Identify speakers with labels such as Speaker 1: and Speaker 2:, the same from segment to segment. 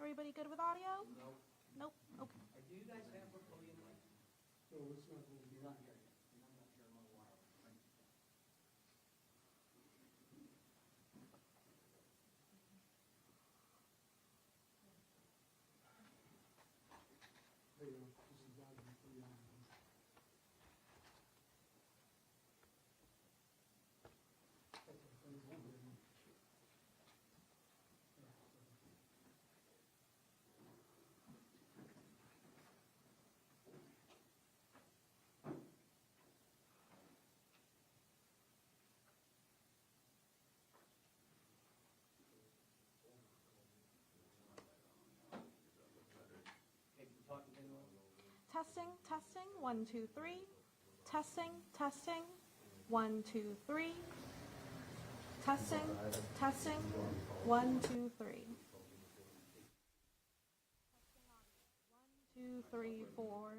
Speaker 1: Everybody good with audio?
Speaker 2: No.
Speaker 1: Nope. Okay.
Speaker 2: Do you guys have a podium mic?
Speaker 3: No, it's not.
Speaker 2: You're not here yet. And I'm not sure I'm on wire.
Speaker 3: There you go. This is Doug. You put it on.
Speaker 2: Okay, you talking to anyone?
Speaker 1: Testing, testing, 1, 2, 3. Testing, testing, 1, 2, 3. Testing, testing, 1, 2, 3. 1, 2, 3, 4.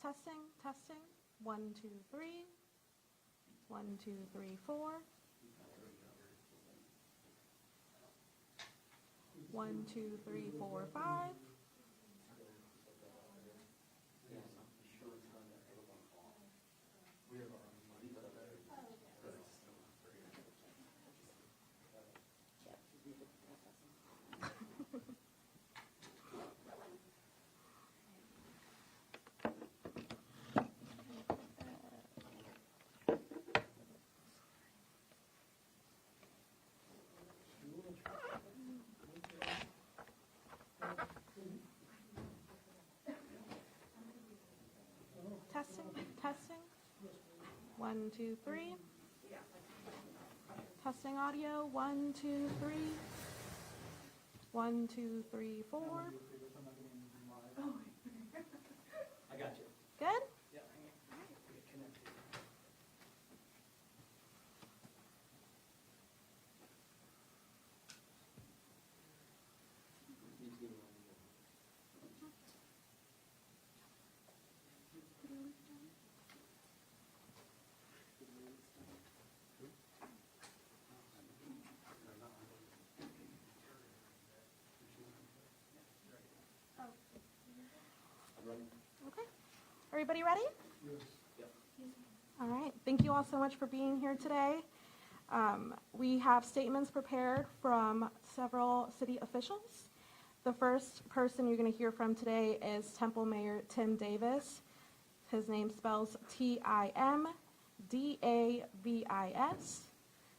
Speaker 1: Testing, testing, 1, 2, 3. 1, 2, 3, 4. 1, 2, 3, 4, 5. Testing, testing. 1, 2, 3. Testing audio. 1, 2, 3. 1, 2, 3, 4.
Speaker 2: I got you.
Speaker 1: Good?
Speaker 2: Yeah. Get connected.
Speaker 1: Okay. Everybody ready?
Speaker 3: Yes.
Speaker 1: All right. Thank you all so much for being here today. We have statements prepared from several city officials. The first person you're going to hear from today is Temple Mayor Tim Davis. His name spells Timdavis.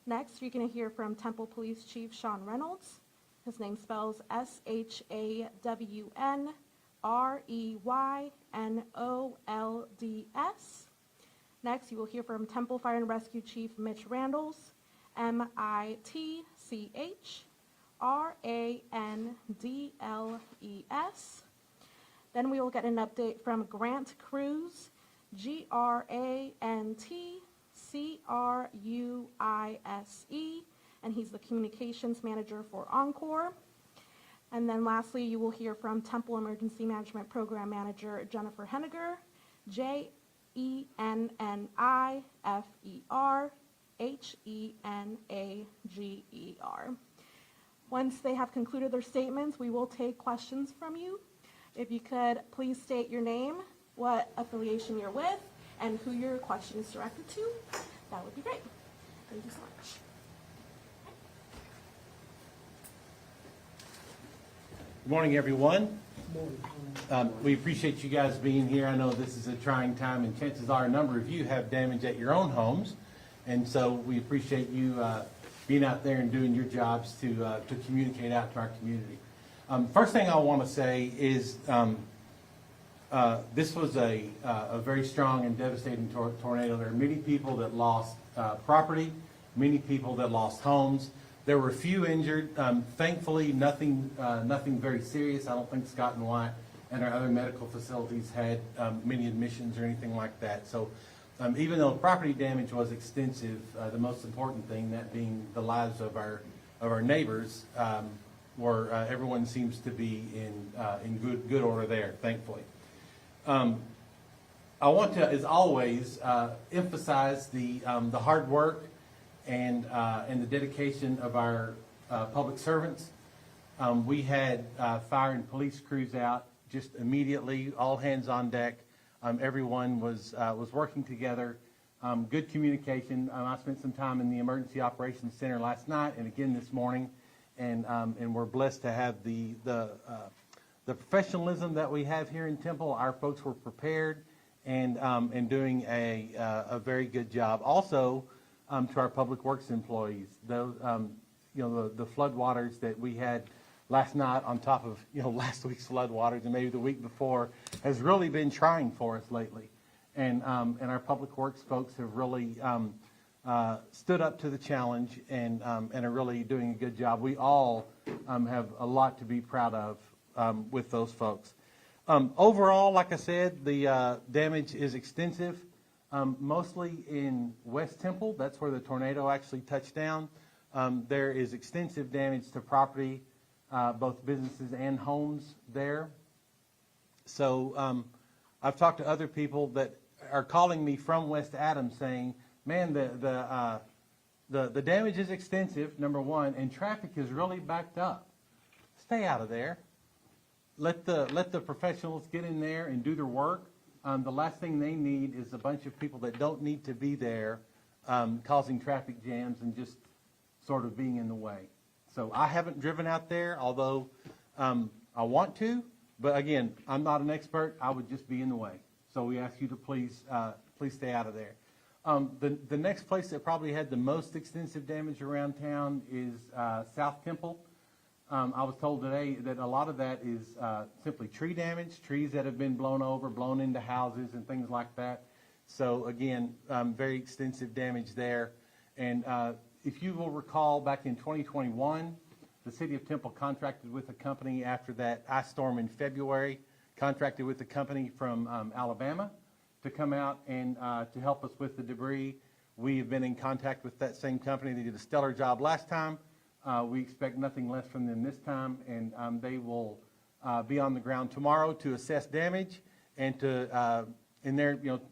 Speaker 1: Next, you're going to hear from Temple Police Chief Sean Reynolds. His name spells ShawnReynolds. Next, you will hear from Temple Fire and Rescue Chief Mitch Randles, MITCHRANDLES. Then we will get an update from Grant Cruz, GRANTCRUISE, and he's the Communications Manager for Encore. And then lastly, you will hear from Temple Emergency Management Program Manager Jennifer Henniger, JENNIFERHENAGER. Once they have concluded their statements, we will take questions from you. If you could please state your name, what affiliation you're with, and who your question is directed to, that would be great. Thank you so much.
Speaker 4: Good morning, everyone.
Speaker 3: Morning.
Speaker 4: We appreciate you guys being here. I know this is a trying time, and chances are a number of you have damage at your own homes. And so we appreciate you being out there and doing your jobs to communicate out to our community. First thing I want to say is this was a very strong and devastating tornado. There are many people that lost property, many people that lost homes. There were a few injured. Thankfully, nothing very serious. I don't think Scott and White and our other medical facilities had many admissions or anything like that. So even though property damage was extensive, the most important thing, that being the lives of our neighbors, everyone seems to be in good order there, thankfully. I want to, as always, emphasize the hard work and the dedication of our public servants. We had fire and police crews out just immediately, all hands on deck. Everyone was working together. Good communication. I spent some time in the Emergency Operations Center last night and again this morning, and we're blessed to have the professionalism that we have here in Temple. Our folks were prepared and doing a very good job. Also, to our Public Works employees, those the floodwaters that we had last night on top of last week's floodwaters and maybe the week before has really been trying for us lately. And our Public Works folks have really stood up to the challenge and are really doing a good job. We all have a lot to be proud of with those folks. Overall, like I said, the damage is extensive, mostly in West Temple. That's where the tornado actually touched down. There is extensive damage to property, both businesses and homes there. So I've talked to other people that are calling me from West Adams saying, man, the damage is extensive, number one, and traffic is really backed up. Stay out of there. Let the professionals get in there and do their work. The last thing they need is a bunch of people that don't need to be there causing traffic jams and just sort of being in the way. So I haven't driven out there, although I want to. But again, I'm not an expert. I would just be in the way. So we ask you to please stay out of there. The next place that probably had the most extensive damage around town is South Temple. I was told today that a lot of that is simply tree damage, trees that have been blown over, blown into houses and things like that. So again, very extensive damage there. And if you will recall, back in 2021, the City of Temple contracted with a company after that ice storm in February, contracted with a company from Alabama to come out and to help us with the debris. We have been in contact with that same company. They did a stellar job last time. We expect nothing less from them this time, and they will be on the ground tomorrow to assess damage and to,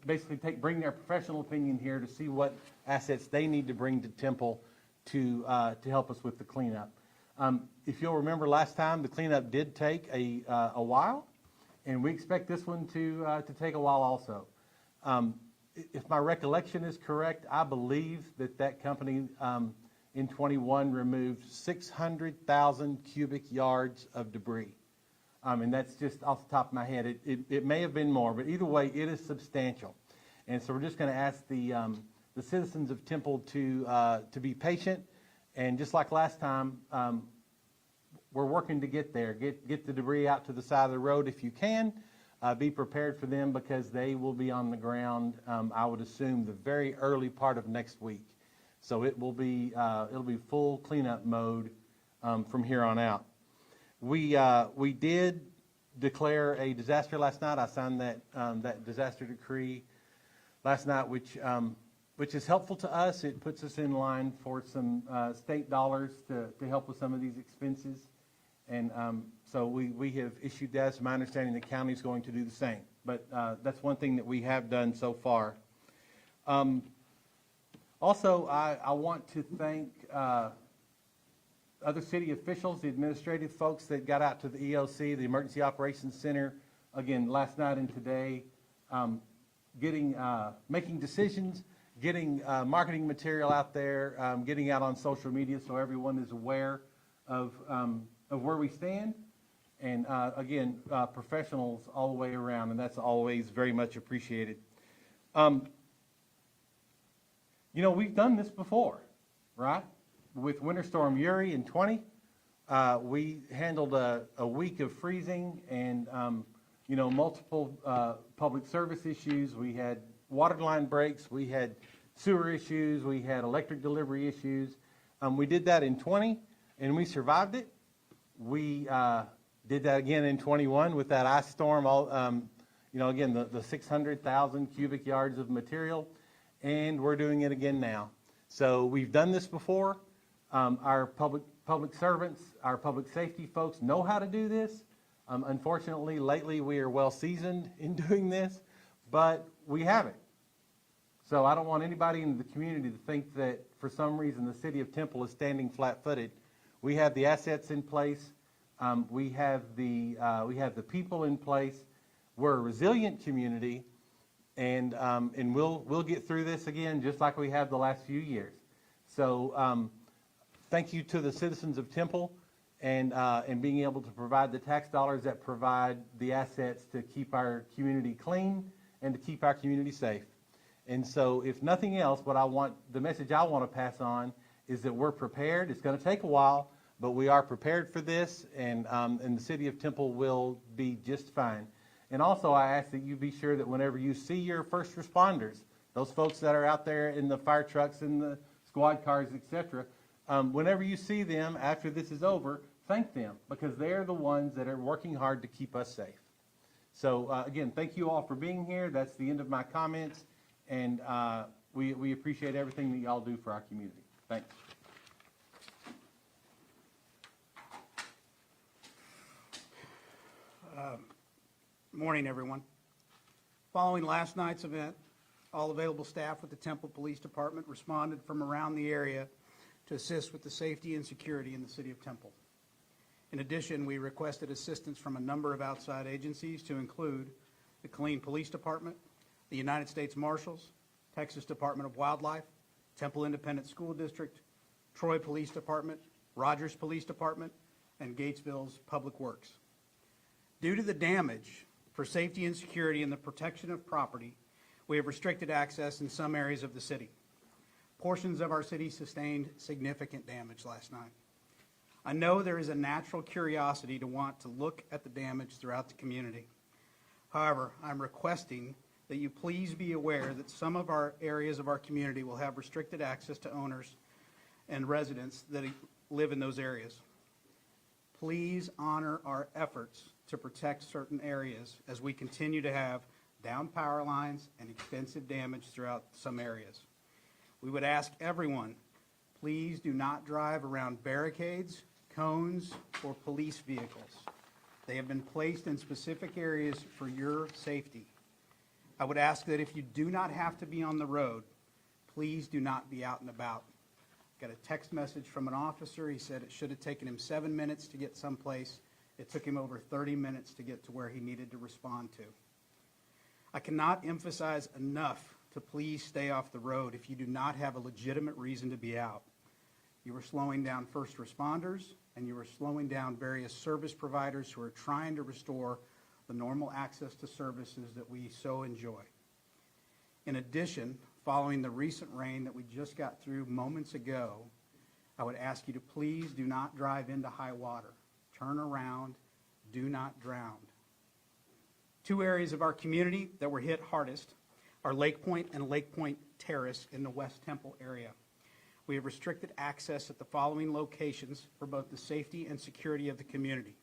Speaker 4: basically bring their professional opinion here to see what assets they need to bring to Temple to help us with the cleanup. If you'll remember last time, the cleanup did take a while, and we expect this one to take a while also. If my recollection is correct, I believe that company in 21 removed 600,000 cubic yards of debris. And that's just off the top of my head. It may have been more, but either way, it is substantial. And so we're just going to ask the citizens of Temple to be patient. And just like last time, we're working to get there. Get the debris out to the side of the road if you can. Be prepared for them because they will be on the ground, I would assume, the very early part of next week. So it'll be full cleanup mode from here on out. We did declare a disaster last night. I signed that disaster decree last night, which is helpful to us. It puts us in line for some state dollars to help with some of these expenses. And so we have issued that. It's my understanding the county is going to do the same. But that's one thing that we have done so far. Also, I want to thank other city officials, the administrative folks that got out to the EOC, the Emergency Operations Center, again, last night and today, making decisions, getting marketing material out there, getting out on social media so everyone is aware of where we stand. And again, professionals all the way around, and that's always very much appreciated. We've done this before, right? With Winter Storm Uri in 20, we handled a week of freezing and, multiple public service issues. We had water line breaks. We had sewer issues. We had electric delivery issues. We did that in 20, and we survived it. We did that again in 21 with that ice storm. Again, the 600,000 cubic yards of material, and we're doing it again now. So we've done this before. Our public servants, our public safety folks know how to do this. Unfortunately, lately we are well seasoned in doing this, but we haven't. So I don't want anybody in the community to think that for some reason the city of Temple is standing flat-footed. We have the assets in place. We have the people in place. We're a resilient community, and we'll get through this again just like we have the last few years. So thank you to the citizens of Temple and being able to provide the tax dollars that provide the assets to keep our community clean and to keep our community safe. And so if nothing else, the message I want to pass on is that we're prepared. It's going to take a while, but we are prepared for this, and the city of Temple will be just fine. And also I ask that you be sure that whenever you see your first responders, those folks that are out there in the fire trucks and the squad cars, etc., whenever you see them after this is over, thank them, because they're the ones that are working hard to keep us safe. So again, thank you all for being here. That's the end of my comments, and we appreciate everything that y'all do for our community. Thanks.
Speaker 5: Morning, everyone. Following last night's event, all available staff with the Temple Police Department responded from around the area to assist with the safety and security in the city of Temple. In addition, we requested assistance from a number of outside agencies to include the Killeen Police Department, the United States Marshals, Texas Department of Wildlife, Temple Independent School District, Troy Police Department, Rogers Police Department, and Gatesville's Public Works. Due to the damage for safety and security and the protection of property, we have restricted access in some areas of the city. Portions of our city sustained significant damage last night. I know there is a natural curiosity to want to look at the damage throughout the community. However, I'm requesting that you please be aware that some of our areas of our community will have restricted access to owners and residents that live in those areas. Please honor our efforts to protect certain areas as we continue to have down power lines and extensive damage throughout some areas. We would ask everyone, please do not drive around barricades, cones, or police vehicles. They have been placed in specific areas for your safety. I would ask that if you do not have to be on the road, please do not be out and about. Got a text message from an officer. He said it should have taken him 7 minutes to get someplace. It took him over 30 minutes to get to where he needed to respond to. I cannot emphasize enough to please stay off the road if you do not have a legitimate reason to be out. You are slowing down first responders, and you are slowing down various service providers who are trying to restore the normal access to services that we so enjoy. In addition, following the recent rain that we just got through moments ago, I would ask you to please do not drive into high water. Turn around, do not drown. Two areas of our community that were hit hardest are Lake Point and Lake Point Terrace in the West Temple area. We have restricted access at the following locations for both the safety and security of the community.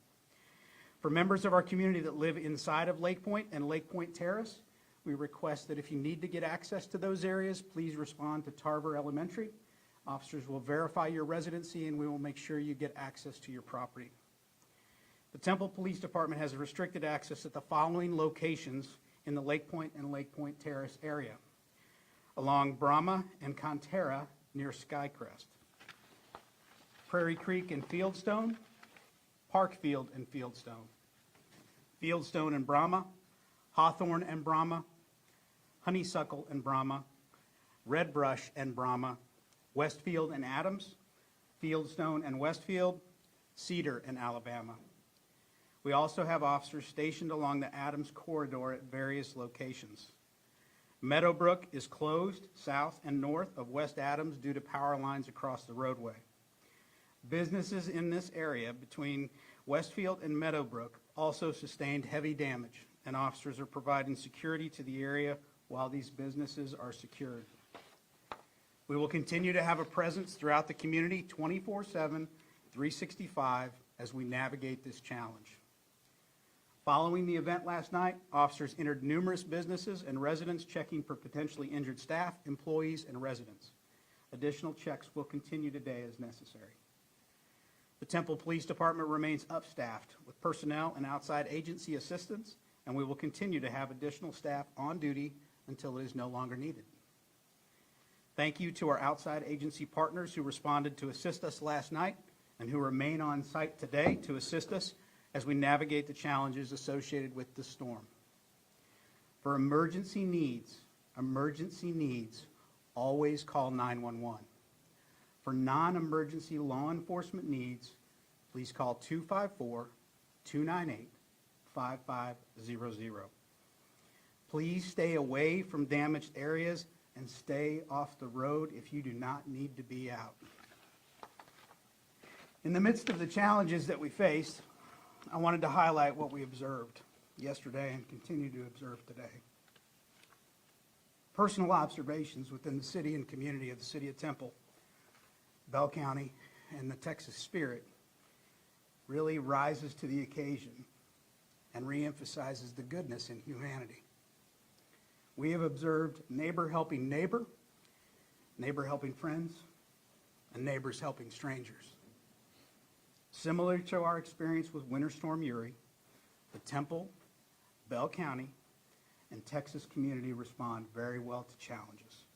Speaker 5: For members of our community that live inside of Lake Point and Lake Point Terrace, we request that if you need to get access to those areas, please respond to Tarver Elementary. Officers will verify your residency, and we will make sure you get access to your property. The Temple Police Department has restricted access at the following locations in the Lake Point and Lake Point Terrace area: along Brahma and Contera near Skycrest, Prairie Creek and Fieldstone, Parkfield and Fieldstone, Fieldstone and Brahma, Hawthorne and Brahma, Honeysuckle and Brahma, Red Brush and Brahma, Westfield and Adams, Fieldstone and Westfield, Cedar and Alabama. We also have officers stationed along the Adams corridor at various locations. Meadowbrook is closed south and north of West Adams due to power lines across the roadway. Businesses in this area between Westfield and Meadowbrook also sustained heavy damage, and officers are providing security to the area while these businesses are secured. We will continue to have a presence throughout the community 24/7, 365 as we navigate this challenge. Following the event last night, officers entered numerous businesses and residents checking for potentially injured staff, employees, and residents. Additional checks will continue today as necessary. The Temple Police Department remains upstaffed with personnel and outside agency assistance, and we will continue to have additional staff on duty until it is no longer needed. Thank you to our outside agency partners who responded to assist us last night and who remain on site today to assist us as we navigate the challenges associated with the storm. For emergency needs, always call 911. For non-emergency law enforcement needs, please call 254-298-5500. Please stay away from damaged areas and stay off the road if you do not need to be out. In the midst of the challenges that we faced, I wanted to highlight what we observed yesterday and continue to observe today. Personal observations within the city and community of the City of Temple, Bell County, and the Texas spirit really rises to the occasion and reemphasizes the goodness in humanity. We have observed neighbor helping neighbor, neighbor helping friends, and neighbors helping strangers. Similar to our experience with Winter Storm Uri, the Temple, Bell County, and Texas community respond very well to challenges.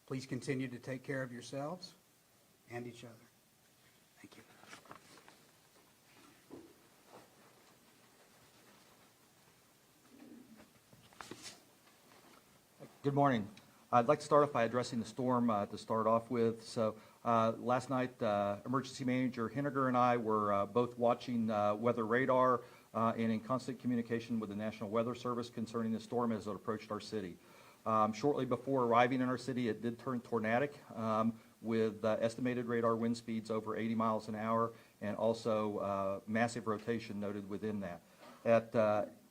Speaker 5: Please continue to take care of yourselves and each other. Thank you.
Speaker 6: Good morning. I'd like to start off by addressing the storm to start off with. So last night, Emergency Manager Henniger and I were both watching weather radar and in constant communication with the National Weather Service concerning the storm as it approached our city. Shortly before arriving in our city, it did turn tornadic with estimated radar wind speeds over 80 miles an hour and also massive rotation noted within that. At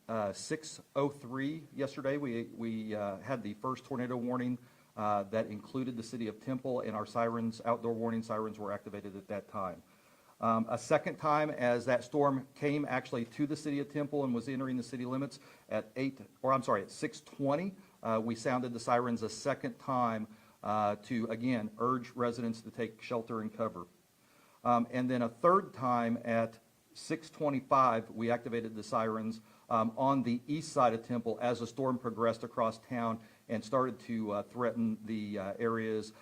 Speaker 6: 6:03 yesterday, we had the first tornado warning that included the City of Temple, and our sirens, outdoor warning sirens, were activated at that time. A second time, as that storm came actually to the City of Temple and was entering the city limits at 6:20, we sounded the sirens a second time to, again, urge residents to take shelter and cover. And then a third time at 6:25, we activated the sirens on the east side of Temple as the storm progressed across town and started to threaten the areas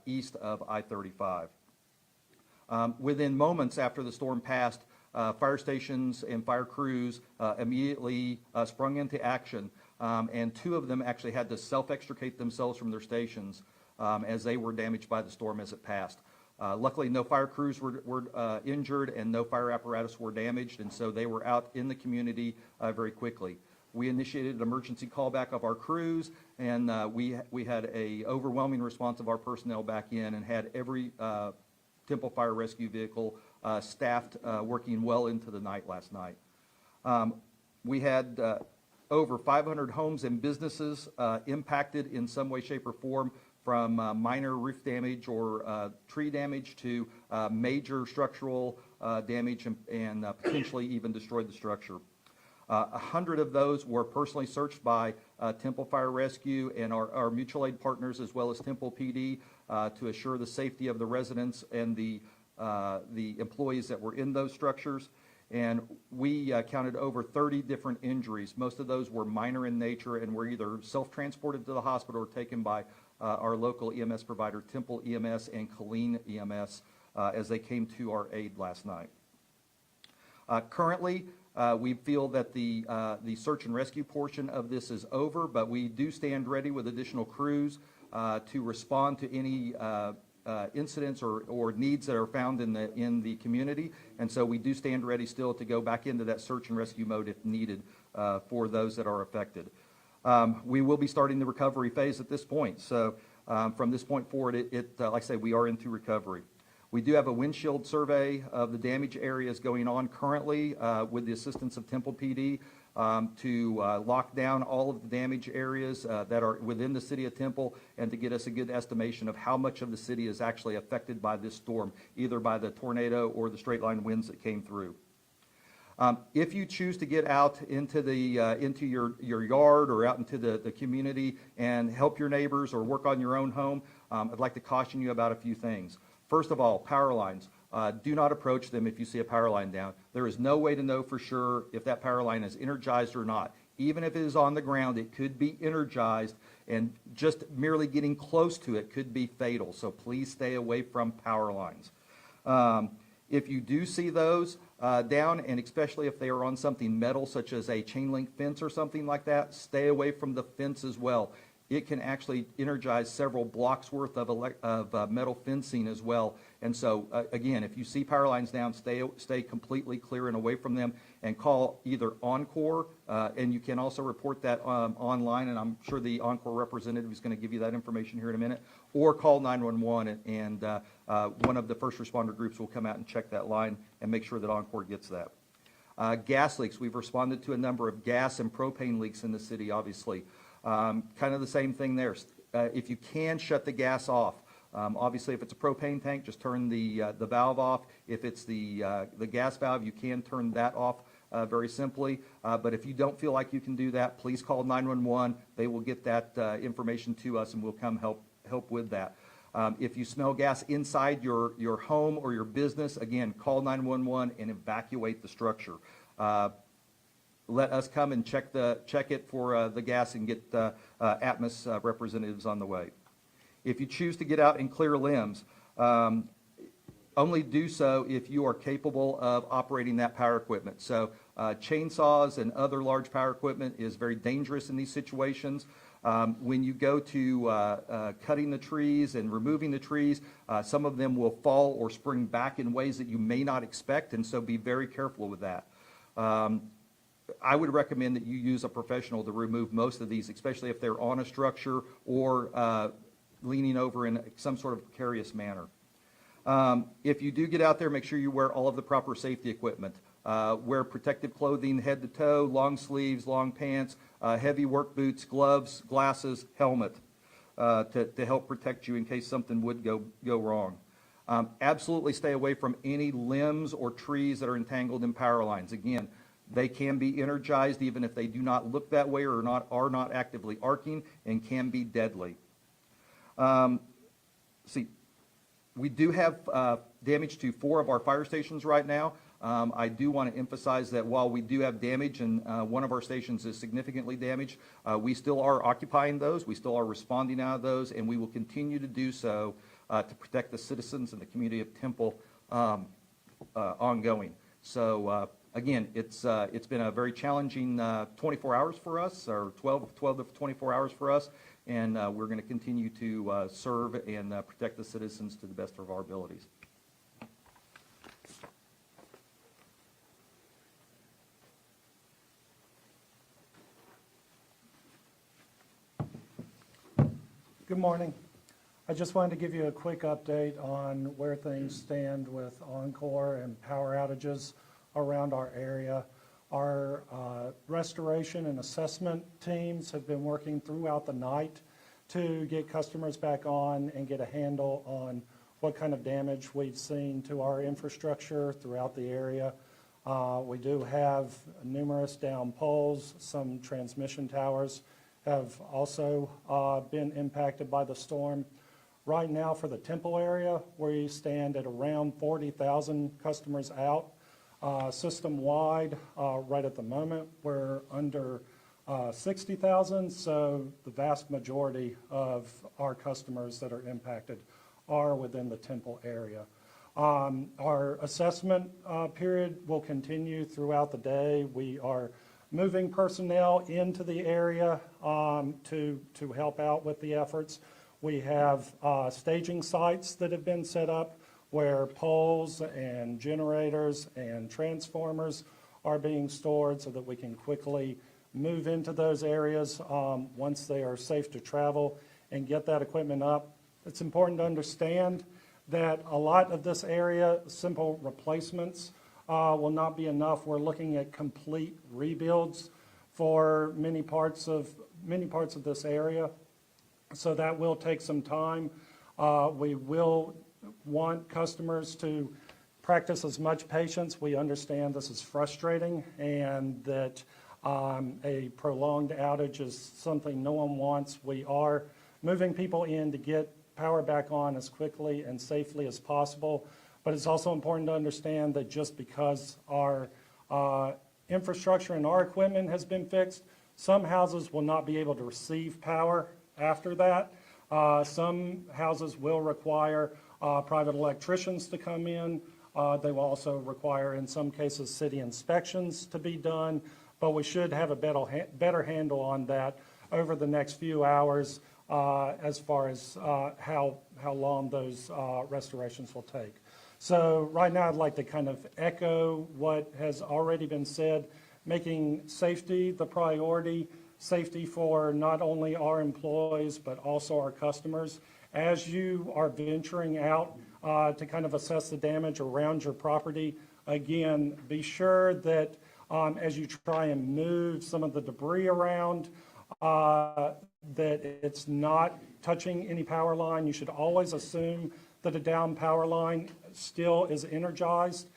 Speaker 6: east of I-35. Within moments after the storm passed, fire stations and fire crews immediately sprung into action, and two of them actually had to self-extricate themselves from their stations as they were damaged by the storm as it passed. Luckily, no fire crews were injured and no fire apparatus were damaged, and so they were out in the community very quickly. We initiated an emergency callback of our crews, and we had an overwhelming response of our personnel back in and had every Temple Fire Rescue vehicle staffed, working well into the night last night. We had over 500 homes and businesses impacted in some way, shape, or form, from minor roof damage or tree damage to major structural damage and potentially even destroyed the structure. 100 of those were personally searched by Temple Fire Rescue and our mutual aid partners, as well as Temple PD, to assure the safety of the residents and the employees that were in those structures. And we counted over 30 different injuries. Most of those were minor in nature and were either self-transported to the hospital or taken by our local EMS provider, Temple EMS and Killeen EMS, as they came to our aid last night. Currently, we feel that the search and rescue portion of this is over, but we do stand ready with additional crews to respond to any incidents or needs that are found in the community, and so we do stand ready still to go back into that search and rescue mode if needed for those that are affected. We will be starting the recovery phase at this point, so from this point forward, like I say, we are into recovery. We do have a windshield survey of the damage areas going on currently with the assistance of Temple PD to lock down all of the damage areas that are within the City of Temple and to get us a good estimation of how much of the city is actually affected by this storm, either by the tornado or the straight line winds that came through. If you choose to get out into into your yard or out into the community and help your neighbors or work on your own home, I'd like to caution you about a few things. First of all, power lines. Do not approach them if you see a power line down. There is no way to know for sure if that power line is energized or not. Even if it is on the ground, it could be energized, and just merely getting close to it could be fatal. So please stay away from power lines. If you do see those down, and especially if they are on something metal, such as a chain link fence or something like that, stay away from the fence as well. It can actually energize several blocks worth of metal fencing as well. And so, again, if you see power lines down, stay completely clear and away from them, and call either Encore, and you can also report that online, and I'm sure the Encore representative is going to give you that information here in a minute, or call 911, and one of the first responder groups will come out and check that line and make sure that Encore gets that. Gas leaks. We've responded to a number of gas and propane leaks in the city, obviously. Kind of the same thing there. If you can, shut the gas off. Obviously, if it's a propane tank, just turn the valve off. If it's the gas valve, you can turn that off very simply. But if you don't feel like you can do that, please call 911. They will get that information to us, and we'll come help with that. If you smell gas inside your home or your business, again, call 911 and evacuate the structure. Let us come and check it for the gas and get Atmos representatives on the way. If you choose to get out and clear limbs, only do so if you are capable of operating that power equipment. So chainsaws and other large power equipment is very dangerous in these situations. When you go to cutting the trees and removing the trees, some of them will fall or spring back in ways that you may not expect, and so be very careful with that. I would recommend that you use a professional to remove most of these, especially if they're on a structure or leaning over in some sort of precarious manner. If you do get out there, make sure you wear all of the proper safety equipment. Wear protective clothing head to toe, long sleeves, long pants, heavy work boots, gloves, glasses, helmet to help protect you in case something would go wrong. Absolutely stay away from any limbs or trees that are entangled in power lines. Again, they can be energized even if they do not look that way or are not actively arcing, and can be deadly. We do have damage to 4 of our fire stations right now. I do want to emphasize that while we do have damage and one of our stations is significantly damaged, we still are occupying those, we still are responding out of those, and we will continue to do so to protect the citizens and the community of Temple ongoing. So again, it's been a very challenging 24 hours for us, or 12 to 24 hours for us, and we're going to continue to serve and protect the citizens to the best of our abilities.
Speaker 3: Good morning. I just wanted to give you a quick update on where things stand with Encore and power outages around our area. Our restoration and assessment teams have been working throughout the night to get customers back on and get a handle on what kind of damage we've seen to our infrastructure throughout the area. We do have numerous down poles. Some transmission towers have also been impacted by the storm. Right now for the Temple area, we stand at around 40,000 customers out. System-wide, right at the moment, we're under 60,000, so the vast majority of our customers that are impacted are within the Temple area. Our assessment period will continue throughout the day. We are moving personnel into the area to help out with the efforts. We have staging sites that have been set up where poles and generators and transformers are being stored so that we can quickly move into those areas once they are safe to travel and get that equipment up. It's important to understand that a lot of this area, simple replacements, will not be enough. We're looking at complete rebuilds for many parts of this area, so that will take some time. We will want customers to practice as much patience. We understand this is frustrating and that a prolonged outage is something no one wants. We are moving people in to get power back on as quickly and safely as possible. But it's also important to understand that just because our infrastructure and our equipment has been fixed, some houses will not be able to receive power after that. Some houses will require private electricians to come in. They will also require, in some cases, city inspections to be done. But we should have a better handle on that over the next few hours as far as how long those restorations will take. So right now I'd like to kind of echo what has already been said, making safety the priority, safety for not only our employees but also our customers. As you are venturing out to kind of assess the damage around your property, again, be sure that as you try and move some of the debris around, that it's not touching any power line. You should always assume that a down power line still is energized.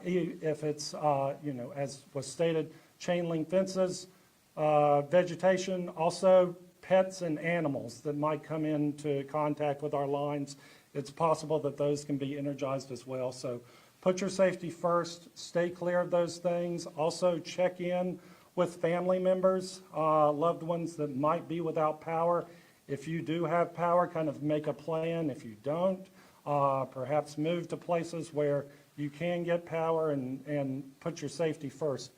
Speaker 3: If it's, as was stated, chain link fences, vegetation, also pets and animals that might come into contact with our lines, it's possible that those can be energized as well. So put your safety first, stay clear of those things. Also check in with family members, loved ones that might be without power. If you do have power, kind of make a plan. If you don't, perhaps move to places where you can get power and put your safety first.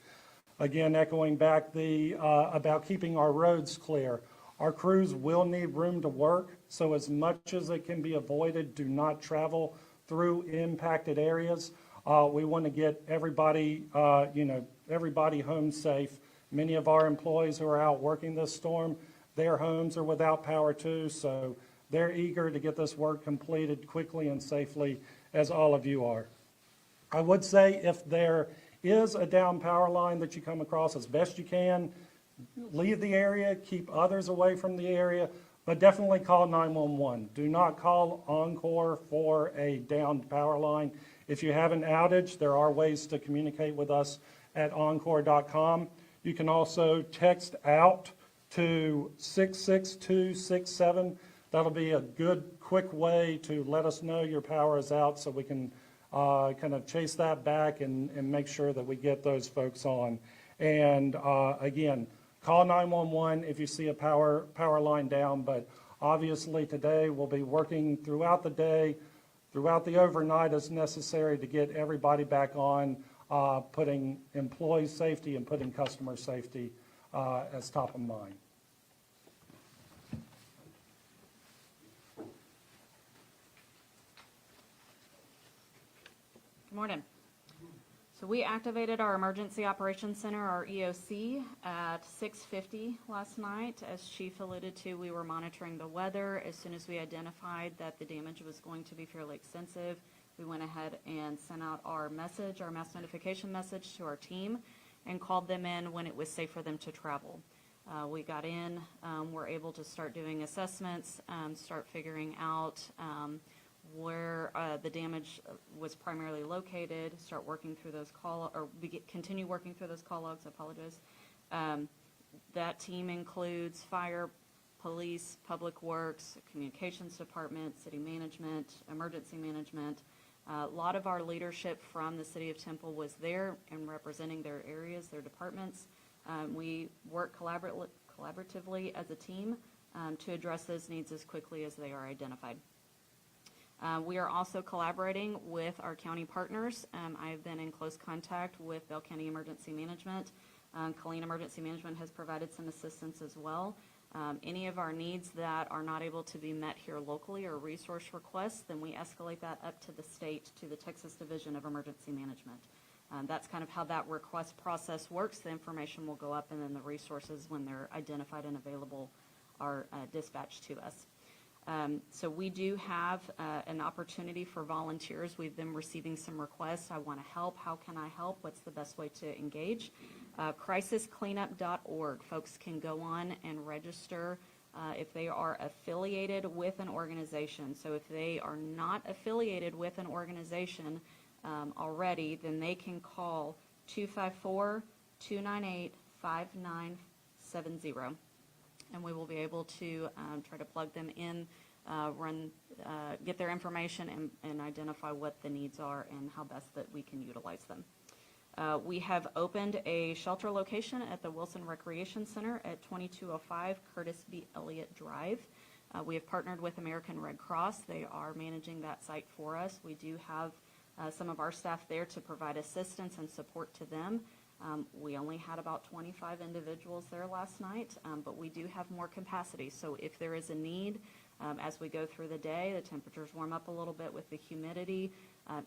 Speaker 3: Again, echoing back about keeping our roads clear. Our crews will need room to work, so as much as it can be avoided, do not travel through impacted areas. We want to get everybody, everybody home safe. Many of our employees who are out working this storm, their homes are without power too, so they're eager to get this work completed quickly and safely, as all of you are. I would say if there is a down power line that you come across, as best you can, leave the area, keep others away from the area, but definitely call 911. Do not call Oncor for a downed power line. If you have an outage, there are ways to communicate with us at oncor.com. You can also text out to 66267. That'll be a good, quick way to let us know your power is out so we can kind of chase that back and make sure that we get those folks on. And again, call 911 if you see a power line down, but obviously today we'll be working throughout the day, throughout the overnight as necessary to get everybody back on, putting employee safety and putting customer safety as top of mind.
Speaker 7: Good morning. So we activated our Emergency Operations Center, our EOC, at 6:50 last night. As Chief alluded to, we were monitoring the weather. As soon as we identified that the damage was going to be fairly extensive, we went ahead and sent out our message, our mass notification message to our team, and called them in when it was safe for them to travel. We got in, were able to start doing assessments, start figuring out where the damage was primarily located, start working through those continue working through those call logs. I apologize. That team includes fire, police, public works, communications department, city management, emergency management. A lot of our leadership from the city of Temple was there and representing their areas, their departments. We work collaboratively as a team to address those needs as quickly as they are identified. We are also collaborating with our county partners. I've been in close contact with Bell County Emergency Management. Colleen Emergency Management has provided some assistance as well. Any of our needs that are not able to be met here locally or resource requests, then we escalate that up to the state, to the Texas Division of Emergency Management. That's kind of how that request process works. The information will go up and then the resources, when they're identified and available, are dispatched to us. So we do have an opportunity for volunteers. We've been receiving some requests. I want to help. How can I help? What's the best way to engage? Crisiscleanup.org. Folks can go on and register if they are affiliated with an organization. So if they are not affiliated with an organization, already, then they can call 254-298-5970. And we will be able to try to plug them in, get their information and identify what the needs are and how best that we can utilize them. We have opened a shelter location at the Wilson Recreation Center at 2205 Curtis B. Elliott Drive. We have partnered with American Red Cross. They are managing that site for us. We do have some of our staff there to provide assistance and support to them. We only had about 25 individuals there last night, but we do have more capacity. So if there is a need, as we go through the day, the temperatures warm up a little bit with the humidity.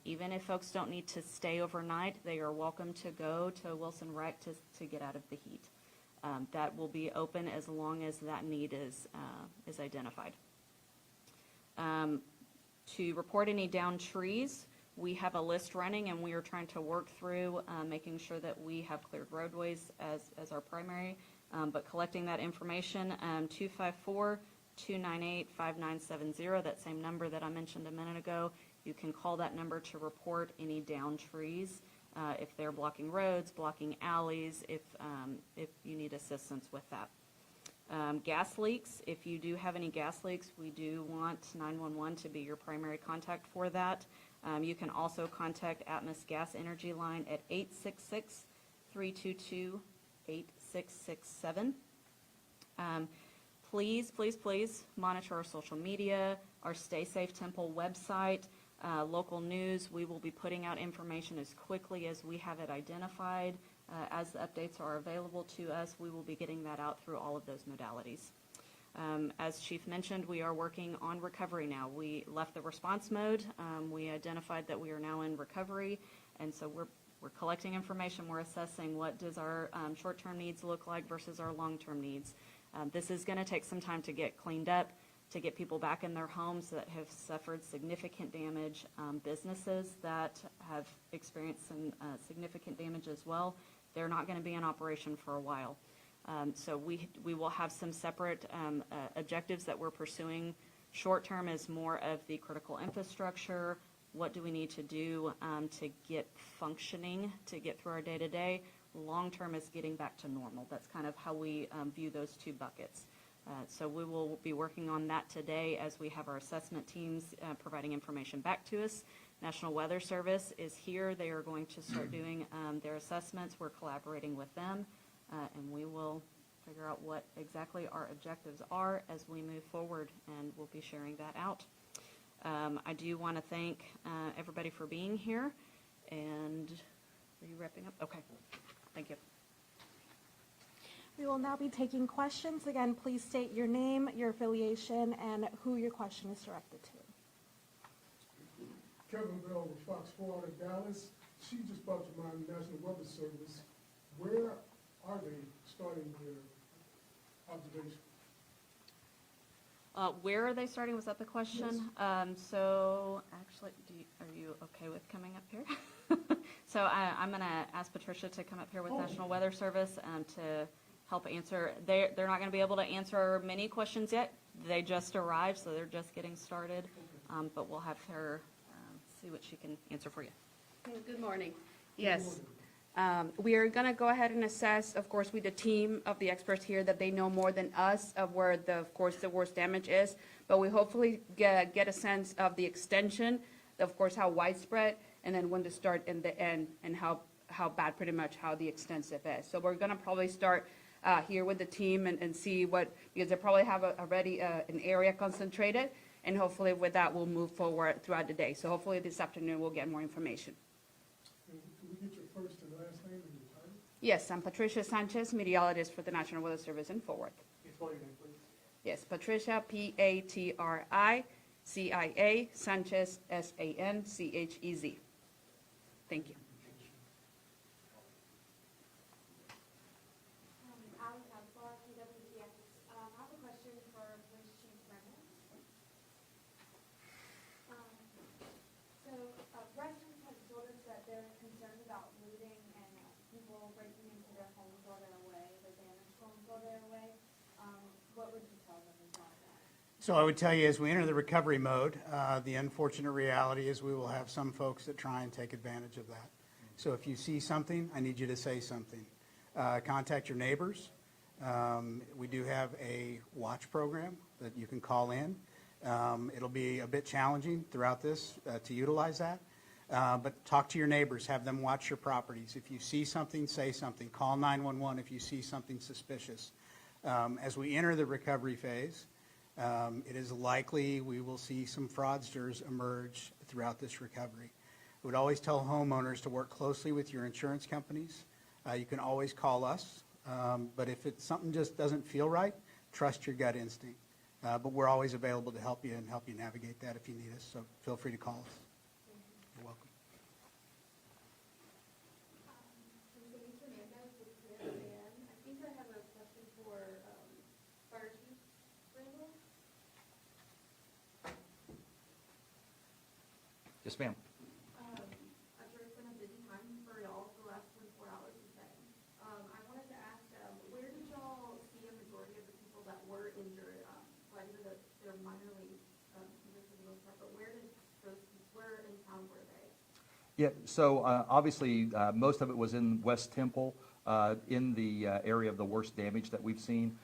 Speaker 7: Even if folks don't need to stay overnight, they are welcome to go to Wilson Rec to get out of the heat. That will be open as long as that need is identified. To report any downed trees, we have a list running, and we are trying to work through making sure that we have cleared roadways as our primary, but collecting that information. 254-298-5970, that same number that I mentioned a minute ago. You can call that number to report any downed trees, if they're blocking roads, blocking alleys, if you need assistance with that. Gas leaks, if you do have any gas leaks, we do want 911 to be your primary contact for that. You can also contact Atmos Gas Energy Line at 866-322-8667. Please, please, please monitor our social media, our Stay Safe Temple website, local news. We will be putting out information as quickly as we have it identified. As the updates are available to us, we will be getting that out through all of those modalities. As Chief mentioned, we are working on recovery now. We left the response mode. We identified that we are now in recovery, and so we're collecting information. We're assessing what does our short-term needs look like versus our long-term needs. This is going to take some time to get cleaned up, to get people back in their homes that have suffered significant damage, businesses that have experienced some significant damage as well. They're not going to be in operation for a while. So we will have some separate objectives that we're pursuing. Short term is more of the critical infrastructure. What do we need to do to get functioning, to get through our day-to-day? Long term is getting back to normal. That's kind of how we view those two buckets. So we will be working on that today as we have our assessment teams providing information back to us. National Weather Service is here. They are going to start doing their assessments. We're collaborating with them, and we will figure out what exactly our objectives are as we move forward, and we'll be sharing that out. I do want to thank everybody for being here, and are you wrapping up? Okay, thank you.
Speaker 1: We will now be taking questions. Again, please state your name, your affiliation, and who your question is directed to.
Speaker 8: Kevin Bell with Fox 4 out of Dallas. She just brought to mind National Weather Service. Where are they starting their observation?
Speaker 7: Where are they starting? Was that the question? So actually, are you okay with coming up here? So I'm going to ask Patricia to come up here with National Weather Service to help answer. They're not going to be able to answer many questions yet. They just arrived, so they're just getting started. But we'll have her see what she can answer for you.
Speaker 9: Good morning. Yes. We are going to go ahead and assess, of course, with the team of the experts here, that they know more than us of where, of course, the worst damage is. But we hopefully get a sense of the extension, of course, how widespread, and then when to start in the end, and how bad, pretty much, how the extensive is. So we're going to probably start here with the team and see what, because they probably have already an area concentrated, and hopefully with that, we'll move forward throughout the day. So hopefully this afternoon, we'll get more information.
Speaker 8: Can we get your first and last name and your title?
Speaker 9: Yes, I'm Patricia Sanchez, meteorologist for the National Weather Service in Fort Worth.
Speaker 8: Can you spell your name, please?
Speaker 9: Yes, Patricia, Patricia, Sanchez, Sanchez. Thank you.
Speaker 10: Alex Abbar, PWTX. I have a question for Police Chief Brennan. Residents have told us that they're concerned about looting and people breaking into their homes while they're away, their damaged homes while they're away. What would you tell them about that?
Speaker 5: So I would tell you, as we enter the recovery mode, the unfortunate reality is we will have some folks that try and take advantage of that. So if you see something, I need you to say something. Contact your neighbors. We do have a watch program that you can call in. It'll be a bit challenging throughout this to utilize that. But talk to your neighbors, have them watch your properties. If you see something, say something. Call 911 if you see something suspicious. As we enter the recovery phase, it is likely we will see some fraudsters emerge throughout this recovery. I would always tell homeowners to work closely with your insurance companies. You can always call us, but if something just doesn't feel right, trust your gut instinct. But we're always available to help you and help you navigate that if you need us, so feel free to call us. You're welcome.
Speaker 10: Denise Hernandez with CSAN. I think I have a question for Fire Chief Randall.
Speaker 6: Yes, ma'am.
Speaker 10: I'm sure it's been a busy time for y'all the last 24 hours has been. I wanted to ask, where did y'all see a majority of the people that were injured? So I know that they're minorly injured for the most part, but where in town were they?
Speaker 6: Yeah, so obviously, most of it was in West Temple, in the area of the worst damage that we've seen.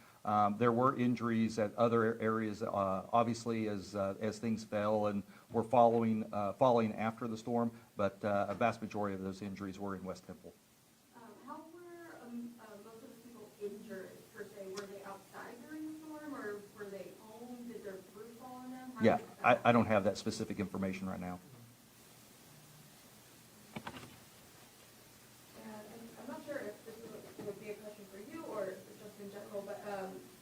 Speaker 6: There were injuries at other areas, obviously, as things fell and were falling after the storm, but a vast majority of those injuries were in West Temple.
Speaker 10: How were most of the people injured, per se? Were they outside during the storm, or were they home? Did their roof fall on them? How
Speaker 6: Yeah,
Speaker 10: did that-
Speaker 6: I don't have that specific information right now.
Speaker 10: And I'm not sure if this would be a question for you or just in general, but do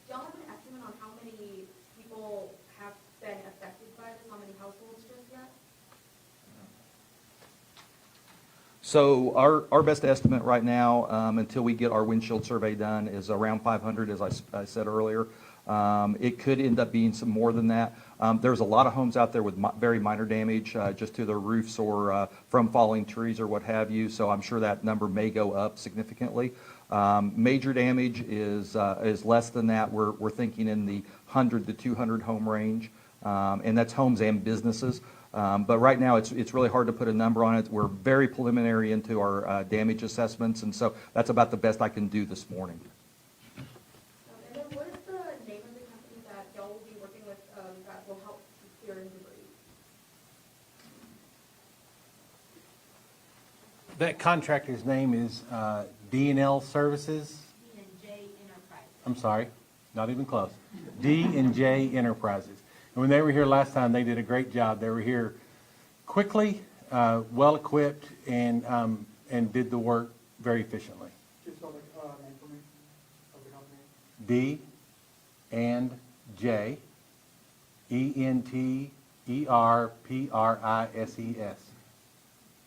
Speaker 10: y'all have an estimate on how many people have been affected by this? How many households just yet?
Speaker 6: So our best estimate right now, until we get our windshield survey done, is around 500, as I said earlier. It could end up being some more than that. There's a lot of homes out there with very minor damage, just to their roofs or from falling trees or what have you, so I'm sure that number may go up significantly. Major damage is less than that. We're thinking in the 100 to 200 home range, and that's homes and businesses. But right now, it's really hard to put a number on it. We're very preliminary into our damage assessments, and so that's about the best I can do this morning.
Speaker 10: And then what is the name of the company that y'all will be working with that will help clear debris?
Speaker 4: That contractor's name is D&L Services.
Speaker 10: D&J Enterprise.
Speaker 4: I'm sorry, not even close. D&J Enterprises. And when they were here last time, they did a great job. They were here quickly, well-equipped, and did the work very efficiently.
Speaker 8: Just spell the name for me of the company.
Speaker 4: D and J, ENTERPRISES.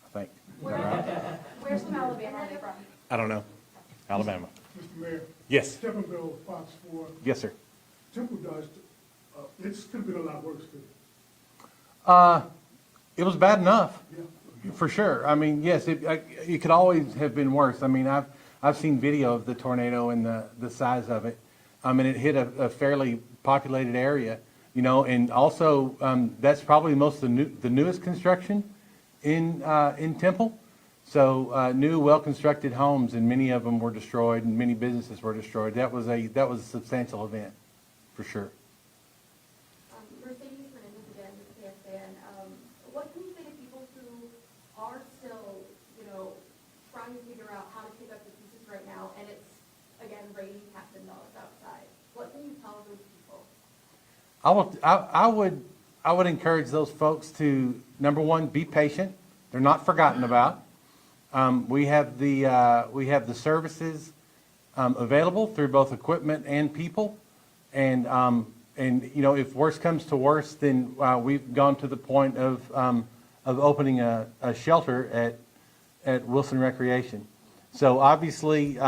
Speaker 4: I think. Is that right?
Speaker 10: Where's from Alabama are they from?
Speaker 4: I don't know. Alabama.
Speaker 8: Mr. Mayor,
Speaker 4: Yes.
Speaker 8: Stephenville, Fox 4,
Speaker 4: Yes, sir.
Speaker 8: Temple Dodge, it's could have been a lot worse too.
Speaker 4: It was bad enough.
Speaker 8: Yeah.
Speaker 4: For sure. I mean, yes, it could always have been worse. I mean, I've seen video of the tornado and the size of it. And it hit a fairly populated area, you know, and also that's probably most of the newest construction in Temple. So new, well-constructed homes, and many of them were destroyed, and many businesses were destroyed. That was a substantial event, for sure.
Speaker 10: Mercedes Menendez again with KSAN. What can you say to people who are still, trying to figure out how to pick up the pieces right now, and it's, again, raining cats and dogs outside? What can you tell those people?
Speaker 4: I would encourage those folks to, number one, be patient. They're not forgotten about. We have the services available through both equipment and people, and if worse comes to worse, then we've gone to the point of opening a shelter at Wilson Recreation. So obviously,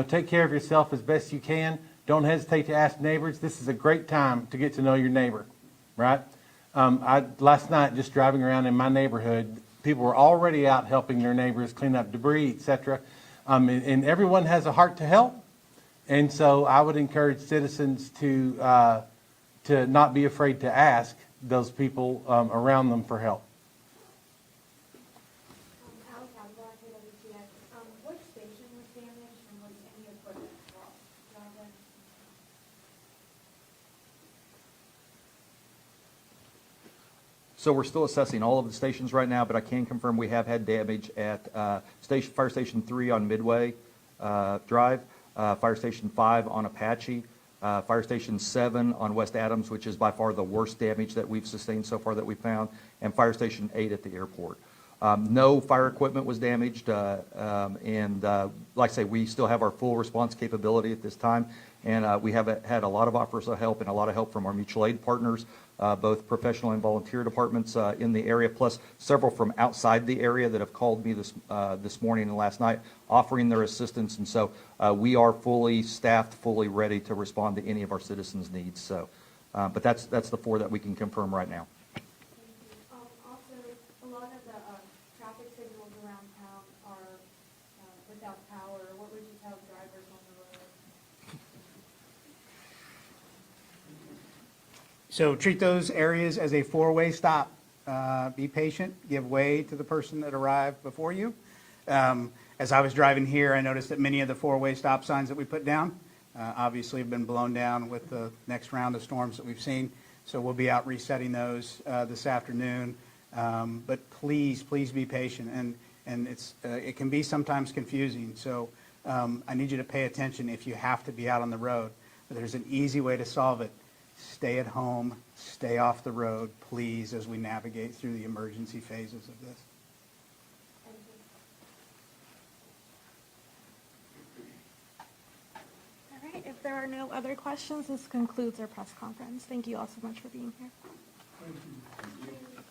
Speaker 4: take care of yourself as best you can. Don't hesitate to ask neighbors. This is a great time to get to know your neighbor, right? Last night, just driving around in my neighborhood, people were already out helping their neighbors clean up debris, etc. And everyone has a heart to help. And so I would encourage citizens to to not be afraid to ask those people around them for help.
Speaker 10: Ally Cavanaugh, KWTX. Which station was damaged and was any equipment lost? Jonathan?
Speaker 6: So we're still assessing all of the stations right now, but I can confirm we have had damage at Fire Station 3 on Midway Drive, Fire Station 5 on Apache, Fire Station 7 on West Adams, which is by far the worst damage that we've sustained so far that we found, and Fire Station 8 at the airport. No fire equipment was damaged, and like I say, we still have our full response capability at this time, and we have had a lot of offers of help and a lot of help from our mutual aid partners, both professional and volunteer departments in the area, plus several from outside the area that have called me this morning and last night offering their assistance. And so we are fully staffed, fully ready to respond to any of our citizens' needs. So, but that's the 4 that we can confirm right now.
Speaker 10: Also, a lot of the traffic signals around town are without power. What would you tell drivers on the road?
Speaker 5: So treat those areas as a 4-way stop. Be patient, give way to the person that arrived before you. As I was driving here, I noticed that many of the 4-way stop signs that we put down obviously have been blown down with the next round of storms that we've seen. So we'll be out resetting those this afternoon. But please be patient. And it can be sometimes confusing. So I need you to pay attention if you have to be out on the road. But there's an easy way to solve it. Stay at home, stay off the road, please, as we navigate through the emergency phases of this.
Speaker 10: Thank you.
Speaker 1: All right, if there are no other questions, this concludes our press conference. Thank you all so much for being here.
Speaker 8: Thank you.